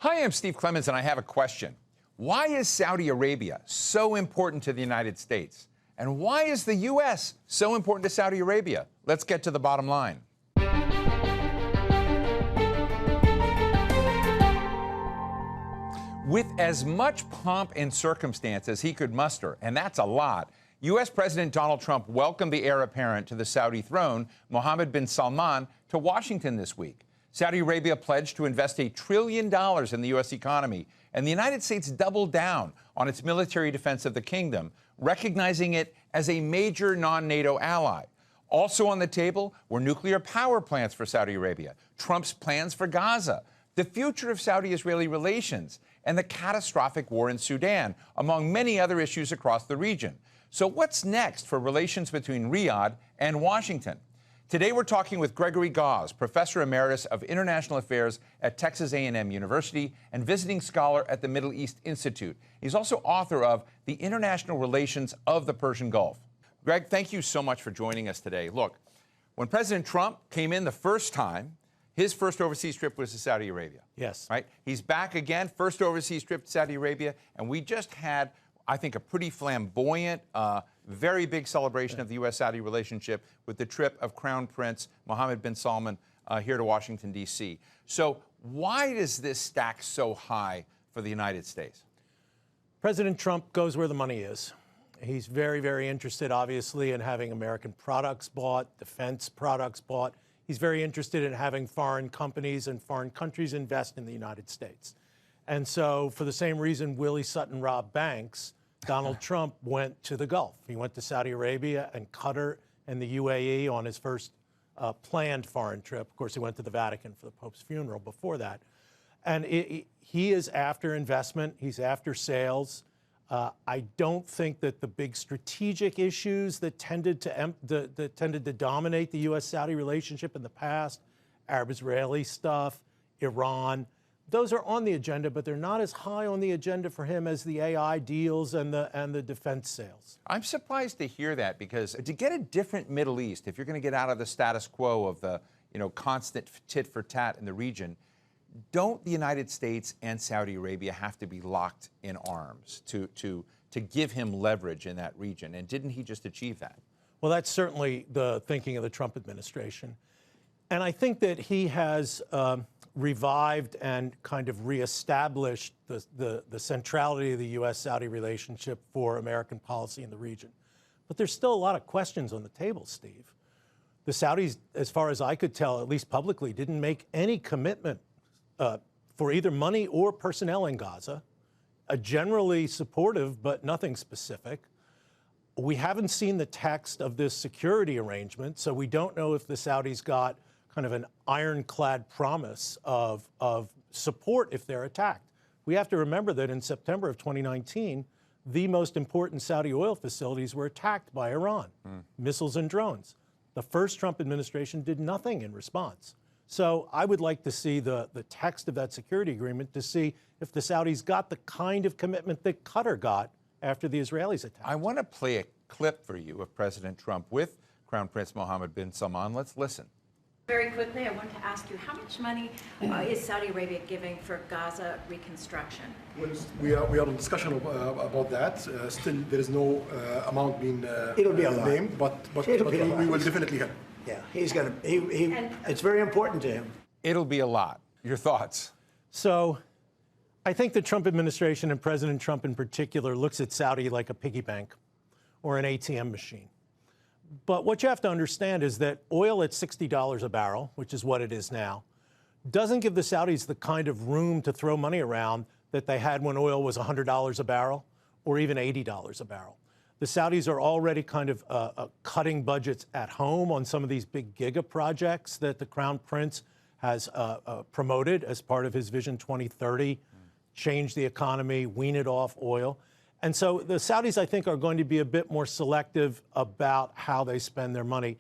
Hi, I'm Steve Clemons, and I have a question. Why is Saudi Arabia so important to the United States? And why is the U.S. so important to Saudi Arabia? Let's get to the bottom line. With as much pomp and circumstance as he could muster, and that's a lot, U.S. President Donald Trump welcomed the heir apparent to the Saudi throne, Mohammed bin Salman, to Washington this week. Saudi Arabia pledged to invest $1 trillion in the U.S. economy, and the United States doubled down on its military defense of the kingdom, recognizing it as a major non-NATO ally. Also on the table were nuclear power plants for Saudi Arabia, Trump's plans for Gaza, the future of Saudi-Israeli relations, and the catastrophic war in Sudan, among many other issues across the region. So what's next for relations between Riyadh and Washington? Today we're talking with Gregory Gause, Professor Emeritus of International Affairs at Texas A&M University and visiting scholar at the Middle East Institute. He's also author of The International Relations of the Persian Gulf. Greg, thank you so much for joining us today. Look, when President Trump came in the first time, his first overseas trip was to Saudi Arabia. Yes. Right? He's back again, first overseas trip to Saudi Arabia, and we just had, I think, a pretty flamboyant, very big celebration of the U.S.-Saudi relationship with the trip of Crown Prince Mohammed bin Salman here to Washington, D.C. So why does this stack so high for the United States? President Trump goes where the money is. He's very, very interested, obviously, in having American products bought, defense products bought. He's very interested in having foreign companies and foreign countries invest in the United States. And so for the same reason Willie Sutton robbed banks, Donald Trump went to the Gulf. He went to Saudi Arabia and Qatar and the UAE on his first planned foreign trip. Of course, he went to the Vatican for the Pope's funeral before that. And he is after investment. He's after sales. I don't think that the big strategic issues that tended to dominate the U.S.-Saudi relationship in the past, Arab-Israeli stuff, Iran, those are on the agenda, but they're not as high on the agenda for him as the AI deals and the defense sales. I'm surprised to hear that, because to get a different Middle East, if you're going to get out of the status quo of the constant tit for tat in the region, don't the United States and Saudi Arabia have to be locked in arms to give him leverage in that region? And didn't he just achieve that? Well, that's certainly the thinking of the Trump administration. And I think that he has revived and kind of reestablished the centrality of the U.S.-Saudi relationship for American policy in the region. But there's still a lot of questions on the table, Steve. The Saudis, as far as I could tell, at least publicly, didn't make any commitment for either money or personnel in Gaza, generally supportive, but nothing specific. We haven't seen the text of this security arrangement, so we don't know if the Saudis got kind of an ironclad promise of support if they're attacked. We have to remember that in September of 2019, the most important Saudi oil facilities were attacked by Iran, missiles and drones. The first Trump administration did nothing in response. So I would like to see the text of that security agreement to see if the Saudis got the kind of commitment that Qatar got after the Israelis attacked. I want to play a clip for you of President Trump with Crown Prince Mohammed bin Salman. Let's listen. Very quickly, I want to ask you, how much money is Saudi Arabia giving for Gaza reconstruction? Well, we are in discussion about that. Still, there is no amount being It'll be a lot. named, but we will definitely help. Yeah, he's going to, it's very important to him. It'll be a lot. Your thoughts? So I think the Trump administration and President Trump in particular looks at Saudi like a piggy bank or an ATM machine. But what you have to understand is that oil at $60 a barrel, which is what it is now, doesn't give the Saudis the kind of room to throw money around that they had when oil was $100 a barrel or even $80 a barrel. The Saudis are already kind of cutting budgets at home on some of these big giga projects that the Crown Prince has promoted as part of his Vision 2030, change the economy, wean it off oil. And so the Saudis, I think, are going to be a bit more selective about how they spend their money.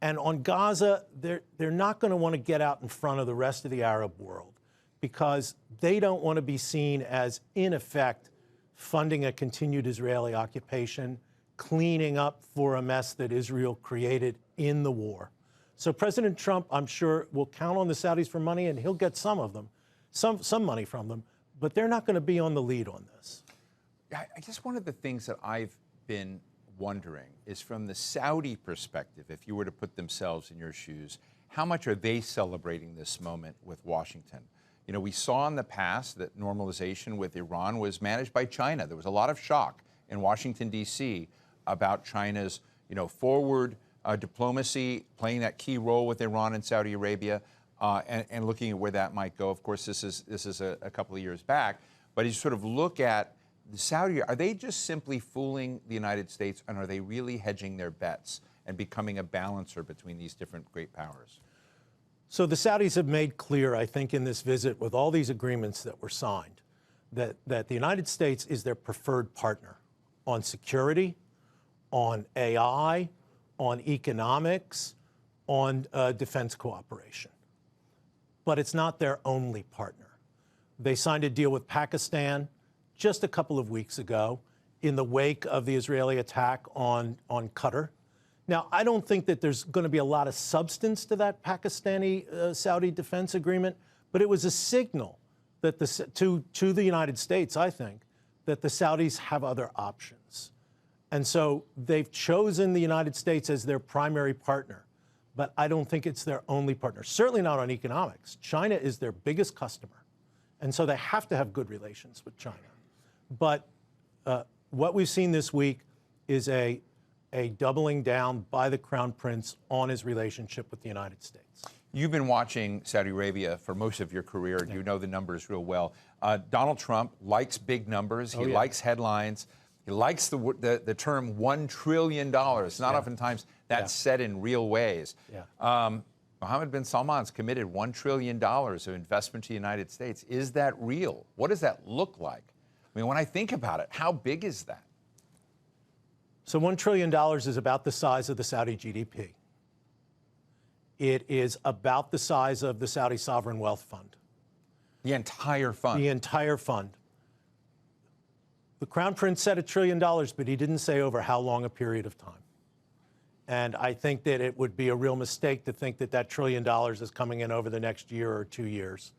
And on Gaza, they're not going to want to get out in front of the rest of the Arab world because they don't want to be seen as, in effect, funding a continued Israeli occupation, cleaning up for a mess that Israel created in the war. So President Trump, I'm sure, will count on the Saudis for money, and he'll get some of them. some money from them, but they're not going to be on the lead on this. I guess one of the things that I've been wondering is from the Saudi perspective, if you were to put themselves in your shoes, how much are they celebrating this moment with Washington? You know, we saw in the past that normalization with Iran was managed by China. There was a lot of shock in Washington, D.C. about China's, forward diplomacy, playing that key role with Iran and Saudi Arabia, and looking at where that might go. Of course, this is a couple of years back. But as you sort of look at the Saudi, are they just simply fooling the United States, and are they really hedging their bets and becoming a balancer between these different great powers? So the Saudis have made clear, I think, in this visit with all these agreements that were signed, that the United States is their preferred partner on security, on AI, on economics, on defense cooperation. But it's not their only partner. They signed a deal with Pakistan just a couple of weeks ago in the wake of the Israeli attack on Qatar. Now, I don't think that there's going to be a lot of substance to that Pakistani-Saudi defense agreement, but it was a signal that to the United States, I think, that the Saudis have other options. And so they've chosen the United States as their primary partner, but I don't think it's their only partner, certainly not on economics. China is their biggest customer, and so they have to have good relations with China. But what we've seen this week is a doubling down by the Crown Prince on his relationship with the United States. You've been watching Saudi Arabia for most of your career. You know the numbers real well. Donald Trump likes big numbers. He likes headlines. He likes the term $1 trillion. Not oftentimes that's said in real ways. Mohammed bin Salman's committed $1 trillion of investment to the United States. Is that real? What does that look like? I mean, when I think about it, how big is that? So $1 trillion is about the size of the Saudi GDP. It is about the size of the Saudi Sovereign Wealth Fund. The entire fund? The entire fund. The Crown Prince said $1 trillion, but he didn't say over how long a period of time. And I think that it would be a real mistake to think that $1 trillion is coming in over the next year or 2 years.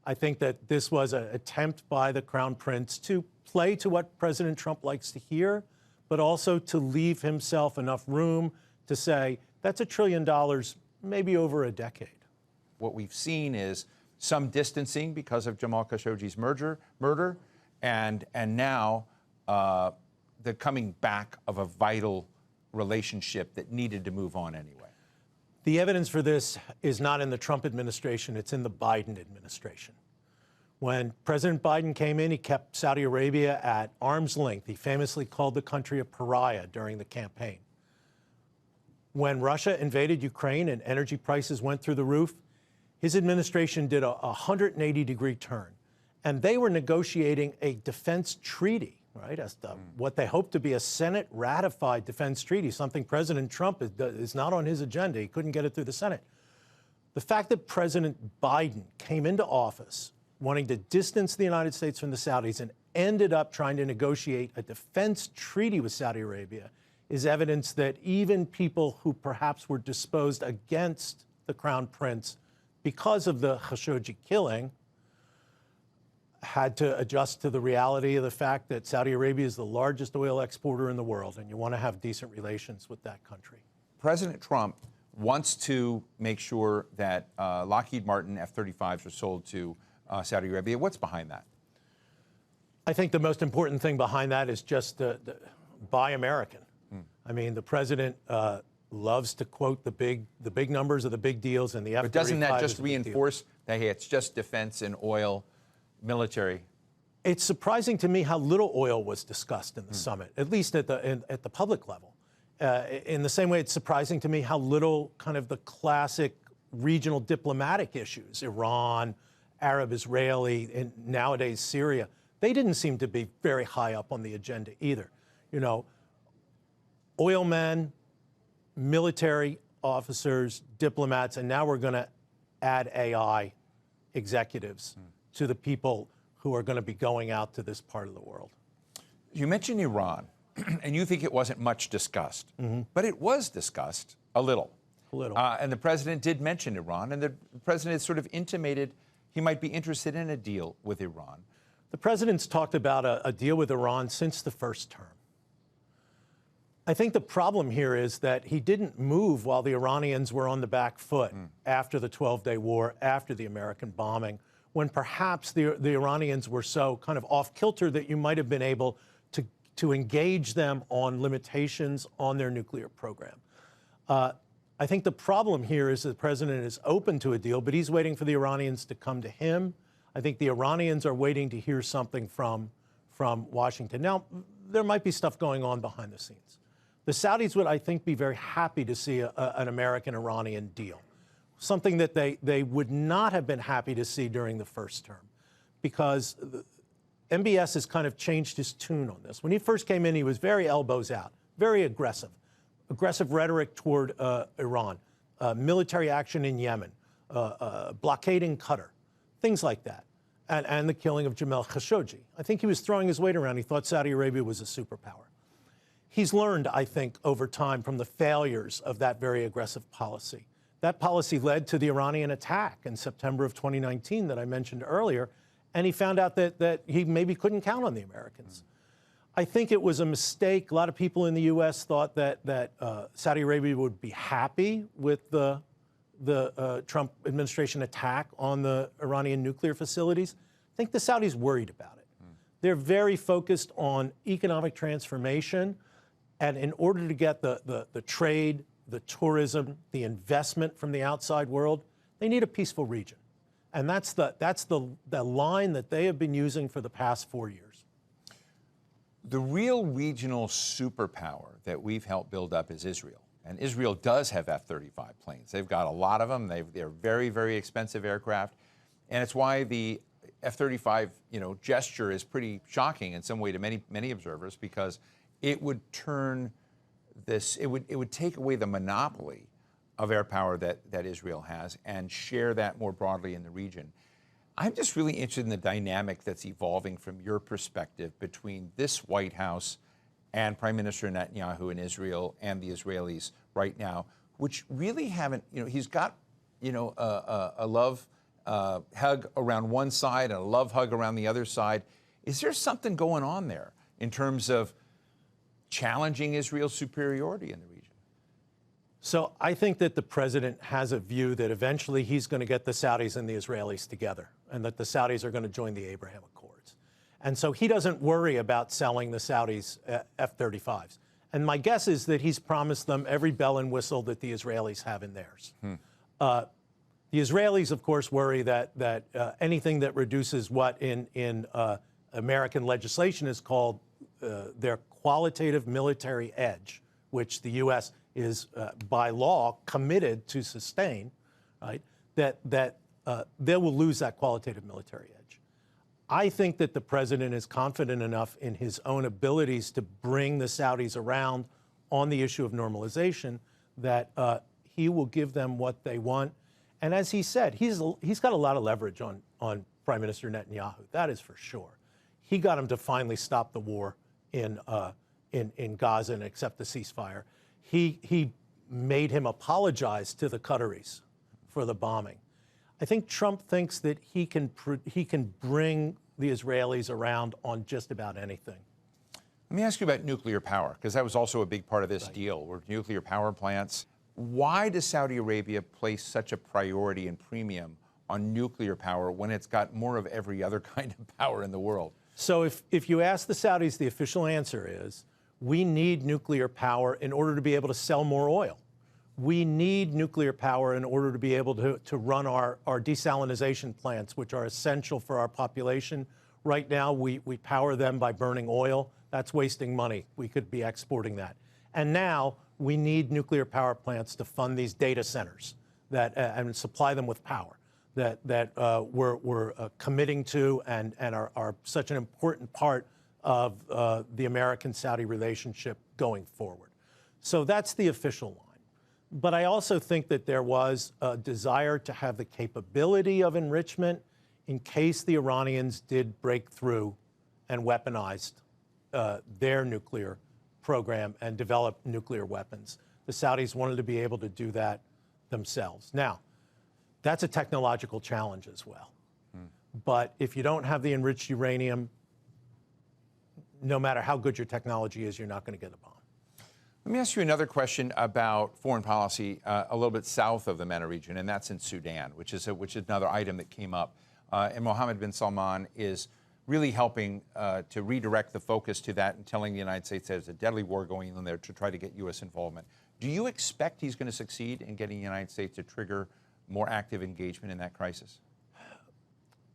I think that this was an attempt by the Crown Prince to play to what President Trump likes to hear, but also to leave himself enough room to say, that's $1 trillion, maybe over a decade. What we've seen is some distancing because of Jamal Khashoggi's murder, and now the coming back of a vital relationship that needed to move on anyway. The evidence for this is not in the Trump administration, it's in the Biden administration. When President Biden came in, he kept Saudi Arabia at arm's length. He famously called the country a pariah during the campaign. When Russia invaded Ukraine and energy prices went through the roof, his administration did a 180-degree turn. And they were negotiating a defense treaty, right? What they hoped to be a Senate-ratified defense treaty, something President Trump is not on his agenda. He couldn't get it through the Senate. The fact that President Biden came into office wanting to distance the United States from the Saudis and ended up trying to negotiate a defense treaty with Saudi Arabia is evidence that even people who perhaps were disposed against the Crown Prince because of the Khashoggi killing had to adjust to the reality of the fact that Saudi Arabia is the largest oil exporter in the world, and you want to have decent relations with that country. President Trump wants to make sure that Lockheed Martin F-35s are sold to Saudi Arabia. What's behind that? I think the most important thing behind that is just buy American. I mean, the president loves to quote the big numbers of the big deals, and the F-35. But doesn't that just reinforce that, hey, it's just defense and oil, military? It's surprising to me how little oil was discussed in the summit, at least at the public level. In the same way, it's surprising to me how little kind of the classic regional diplomatic issues, Iran, Arab-Israeli, and nowadays Syria, they didn't seem to be very high up on the agenda either. You know, oil men, military officers, diplomats, and now we're going to add AI executives to the people who are going to be going out to this part of the world. You mentioned Iran, and you think it wasn't much discussed, but it was discussed a little. A little. And the president did mention Iran, and the president sort of intimated he might be interested in a deal with Iran. The president's talked about a deal with Iran since the first term. I think the problem here is that he didn't move while the Iranians were on the back foot after the 12-day war, after the American bombing, when perhaps the Iranians were so kind of off-kilter that you might have been able to engage them on limitations on their nuclear program. I think the problem here is that the president is open to a deal, but he's waiting for the Iranians to come to him. I think the Iranians are waiting to hear something from Washington. Now, there might be stuff going on behind the scenes. The Saudis would, I think, be very happy to see an American-Iranian deal, something that they would not have been happy to see during the first term, because MBS has kind of changed his tune on this. When he first came in, he was very elbows out, very aggressive rhetoric toward Iran, military action in Yemen, blockading Qatar, things like that, and the killing of Jamal Khashoggi. I think he was throwing his weight around. He thought Saudi Arabia was a superpower. He's learned, I think, over time from the failures of that very aggressive policy. That policy led to the Iranian attack in September of 2019 that I mentioned earlier, and he found out that he maybe couldn't count on the Americans. I think it was a mistake. A lot of people in the U.S. thought that Saudi Arabia would be happy with the Trump administration attack on the Iranian nuclear facilities. I think the Saudis worried about it. They're very focused on economic transformation, and in order to get the trade, the tourism, the investment from the outside world, they need a peaceful region. And that's the line that they have been using for the past 4 years. The real regional superpower that we've helped build up is Israel. And Israel does have F-35 planes. They've got a lot of them. They're very, very expensive aircraft. And it's why the F-35, gesture is pretty shocking in some way to many observers, because it would turn this, it would take away the monopoly of air power that Israel has and share that more broadly in the region. I'm just really interested in the dynamic that's evolving from your perspective between this White House and Prime Minister Netanyahu in Israel and the Israelis right now, which really haven't, he's got, a love hug around one side and a love hug around the other side. Is there something going on there in terms of challenging Israel's superiority in the region? So I think that the president has a view that eventually he's going to get the Saudis and the Israelis together, and that the Saudis are going to join the Abraham Accords. And so he doesn't worry about selling the Saudis F-35s. And my guess is that he's promised them every bell and whistle that the Israelis have in theirs. The Israelis, of course, worry that anything that reduces what in American legislation is called their qualitative military edge, which the U.S. is by law committed to sustain, right? That they will lose that qualitative military edge. I think that the president is confident enough in his own abilities to bring the Saudis around on the issue of normalization that he will give them what they want. And as he said, he's got a lot of leverage on Prime Minister Netanyahu. That is for sure. He got him to finally stop the war in Gaza and accept the ceasefire. He made him apologize to the Qataris for the bombing. I think Trump thinks that he can bring the Israelis around on just about anything. Let me ask you about nuclear power, because that was also a big part of this deal, were nuclear power plants. Why does Saudi Arabia place such a priority and premium on nuclear power when it's got more of every other kind of power in the world? So if you ask the Saudis, the official answer is, we need nuclear power in order to be able to sell more oil. We need nuclear power in order to be able to run our desalinization plants, which are essential for our population. Right now, we power them by burning oil. That's wasting money. We could be exporting that. And now we need nuclear power plants to fund these data centers and supply them with power that we're committing to and are such an important part of the American-Saudi relationship going forward. So that's the official line. But I also think that there was a desire to have the capability of enrichment in case the Iranians did break through and weaponized their nuclear program and develop nuclear weapons. The Saudis wanted to be able to do that themselves. Now, that's a technological challenge as well. But if you don't have the enriched uranium, no matter how good your technology is, you're not going to get a bomb. Let me ask you another question about foreign policy a little bit south of the MENA region, and that's in Sudan, which is another item that came up. And Mohammed bin Salman is really helping to redirect the focus to that and telling the United States there's a deadly war going on there to try to get U.S. involvement. Do you expect he's going to succeed in getting the United States to trigger more active engagement in that crisis?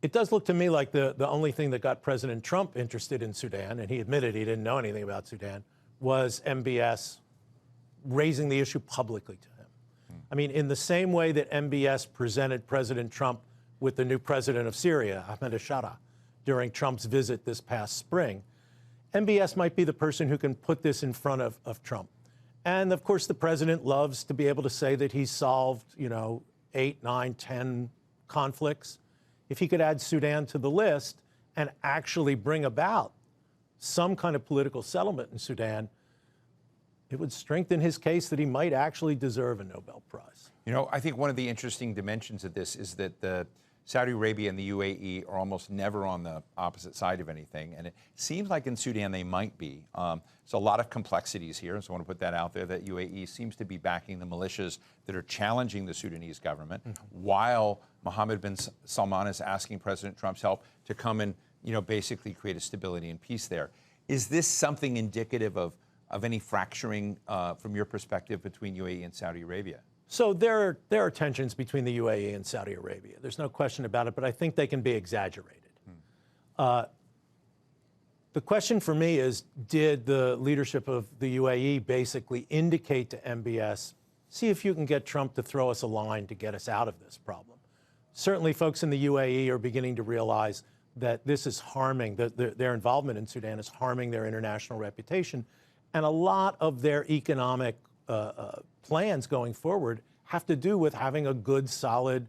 It does look to me like the only thing that got President Trump interested in Sudan, and he admitted he didn't know anything about Sudan, was MBS raising the issue publicly to him. I mean, in the same way that MBS presented President Trump with the new president of Syria, Ahmadinejad, during Trump's visit this past spring, MBS might be the person who can put this in front of Trump. And of course, the president loves to be able to say that he's solved, 8, 9, 10 conflicts. If he could add Sudan to the list and actually bring about some kind of political settlement in Sudan, it would strengthen his case that he might actually deserve a Nobel Prize. I think one of the interesting dimensions of this is that Saudi Arabia and the UAE are almost never on the opposite side of anything, and it seems like in Sudan they might be. There's a lot of complexities here, so I want to put that out there, that UAE seems to be backing the militias that are challenging the Sudanese government, while Mohammed bin Salman is asking President Trump's help to come and, basically create a stability and peace there. Is this something indicative of any fracturing from your perspective between UAE and Saudi Arabia? So there are tensions between the UAE and Saudi Arabia. There's no question about it, but I think they can be exaggerated. The question for me is, did the leadership of the UAE basically indicate to MBS, see if you can get Trump to throw us a line to get us out of this problem? Certainly folks in the UAE are beginning to realize that this is harming, their involvement in Sudan is harming their international reputation. And a lot of their economic plans going forward have to do with having a good, solid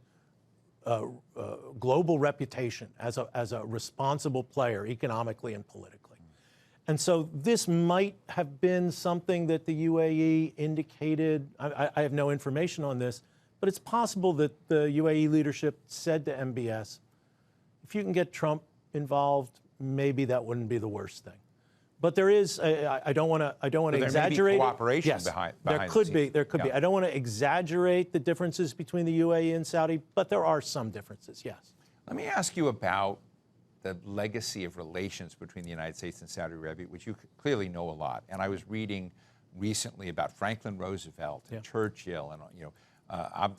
global reputation as a responsible player economically and politically. And so this might have been something that the UAE indicated. I have no information on this, but it's possible that the UAE leadership said to MBS, if you can get Trump involved, maybe that wouldn't be the worst thing. But there is, I don't want to exaggerate. There may be cooperation yes, behind there could the be. scenes. There could be. I don't want to exaggerate the differences between the UAE and Saudi, but there are some differences. Yes. Let me ask you about the legacy of relations between the United States and Saudi Arabia, which you clearly know a lot. And I was reading recently about Franklin Roosevelt and Churchill and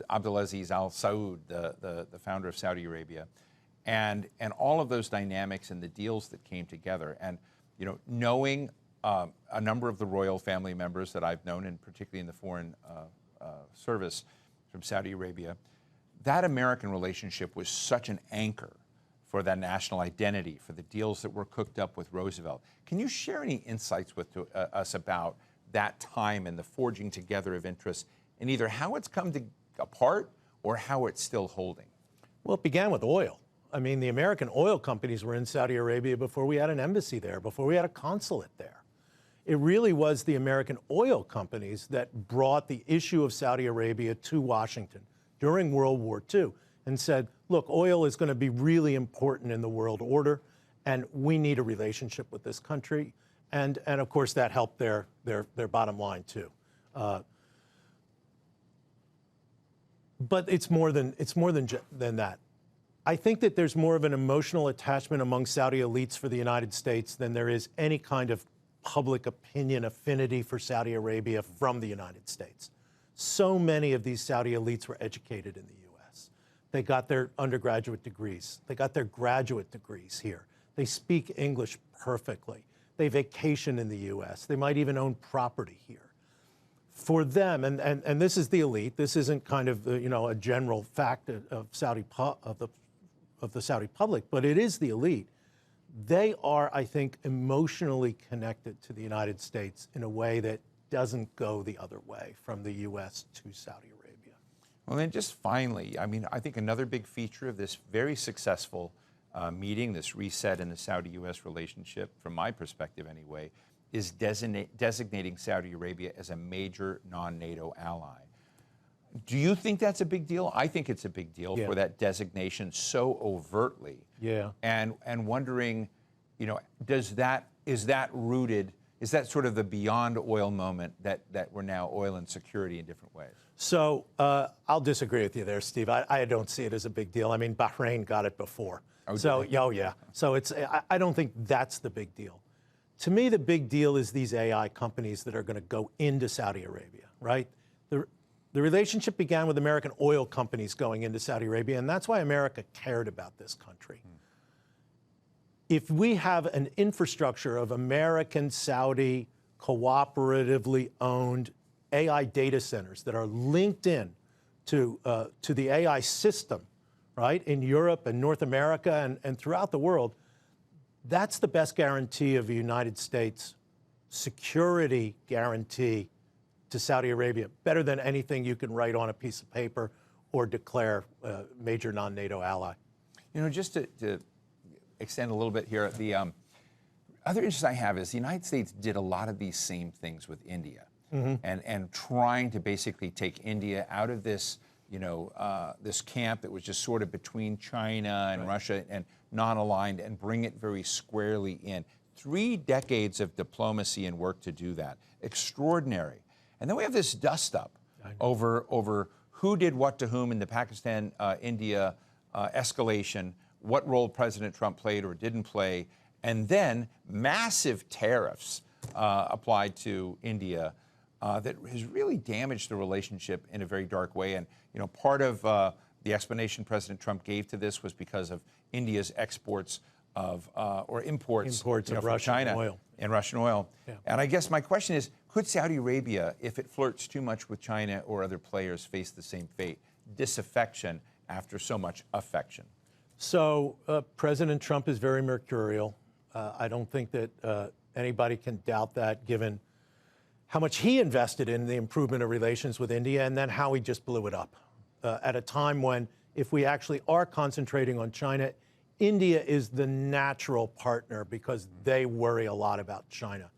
Abdulaziz Al Saud, the founder of Saudi Arabia, and all of those dynamics and the deals that came together. And knowing a number of the royal family members that I've known, and particularly in the foreign service from Saudi Arabia, that American relationship was such an anchor for that national identity, for the deals that were cooked up with Roosevelt. Can you share any insights with us about that time and the forging together of interests, and either how it's come apart or how it's still holding? Well, it began with oil. I mean, the American oil companies were in Saudi Arabia before we had an embassy there, before we had a consulate there. It really was the American oil companies that brought the issue of Saudi Arabia to Washington during World War II and said, look, oil is going to be really important in the world order, and we need a relationship with this country. And of course, that helped their bottom line, too. But it's more than that. I think that there's more of an emotional attachment among Saudi elites for the United States than there is any kind of public opinion affinity for Saudi Arabia from the United States. So many of these Saudi elites were educated in the U.S. They got their undergraduate degrees. They got their graduate degrees here. They speak English perfectly. They vacation in the U.S. They might even own property here. For them, and this is the elite. This isn't kind of a general fact of the Saudi public, but it is the elite. They are, I think, emotionally connected to the United States in a way that doesn't go the other way from the U.S. to Saudi Arabia. Well, then just finally, I think another big feature of this very successful meeting, this reset in the Saudi-U.S. relationship, from my perspective anyway, is designating Saudi Arabia as a major non-NATO ally. Do you think that's a big deal? I think it's a big deal Yeah. for that designation so overtly. Yeah. And wondering, you know, is that rooted? Is that sort of the beyond oil moment that we're now oil and security in different ways? So I'll disagree with you there, Steve. I don't see it as a big deal. I mean, Bahrain got it before. Oh, so, did they? oh yeah. So I don't think that's the big deal. To me, the big deal is these AI companies that are going to go into Saudi Arabia, right? The relationship began with American oil companies going into Saudi Arabia, and that's why America cared about this country. If we have an infrastructure of American, Saudi, cooperatively owned AI data centers that are linked in to the AI system, right, in Europe and North America and throughout the world, that's the best guarantee of a United States security guarantee to Saudi Arabia, better than anything you can write on a piece of paper or declare a major non-NATO ally. You know, just to extend a little bit here, the other interest I have is the United States did a lot of these same things with India, and trying to basically take India out of this, you know, this camp that was just sort of between China and Russia and non-aligned, and bring it very squarely in. 3 decades of diplomacy and work to do that. Extraordinary. And then we have this dust-up over who did what to whom in the Pakistan-India escalation, what role President Trump played or didn't play, and then massive tariffs applied to India that has really damaged the relationship in a very dark way. And, you know, part of the explanation President Trump gave to this was because of India's exports of, or imports you know, of from Russian China oil. and Russian oil. Yeah. And I guess my question is, could Saudi Arabia, if it flirts too much with China or other players, face the same fate, disaffection after so much affection? So President Trump is very mercurial. I don't think that anybody can doubt that, given how much he invested in the improvement of relations with India and then how he just blew it up at a time when, if we actually are concentrating on China, India is the natural partner because they worry a lot about China.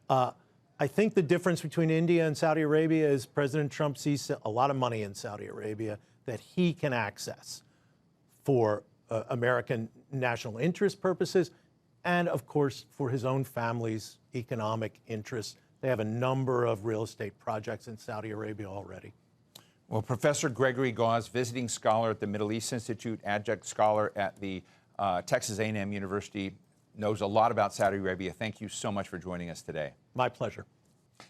I think the difference between India and Saudi Arabia is President Trump sees a lot of money in Saudi Arabia that he can access for American national interest purposes and, of course, for his own family's economic interests. They have a number of real estate projects in Saudi Arabia already. Well, Professor Gregory Gause, visiting scholar at the Middle East Institute, adjunct scholar at the Texas A&M University, knows a lot about Saudi Arabia. Thank you so much for joining us today. My pleasure.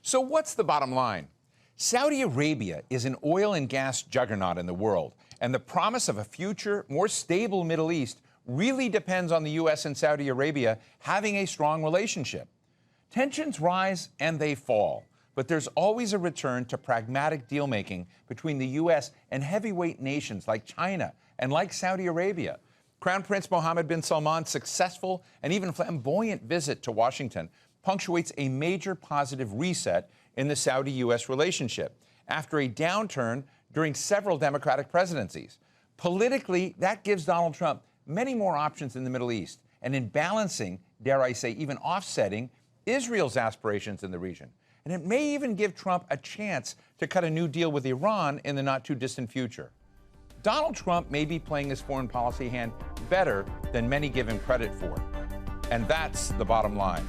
So what's the bottom line? Saudi Arabia is an oil and gas juggernaut in the world, and the promise of a future, more stable Middle East really depends on the U.S. and Saudi Arabia having a strong relationship. Tensions rise and they fall, but there's always a return to pragmatic deal-making between the U.S. and heavyweight nations like China and like Saudi Arabia. Crown Prince Mohammed bin Salman's successful and even flamboyant visit to Washington punctuates a major positive reset in the Saudi-U.S. relationship after a downturn during several Democratic presidencies. Politically, that gives Donald Trump many more options in the Middle East, and in balancing, dare I say, even offsetting Israel's aspirations in the region. And it may even give Trump a chance to cut a new deal with Iran in the not-too-distant future. Donald Trump may be playing his foreign policy hand better than many give him credit for. And that's the bottom line.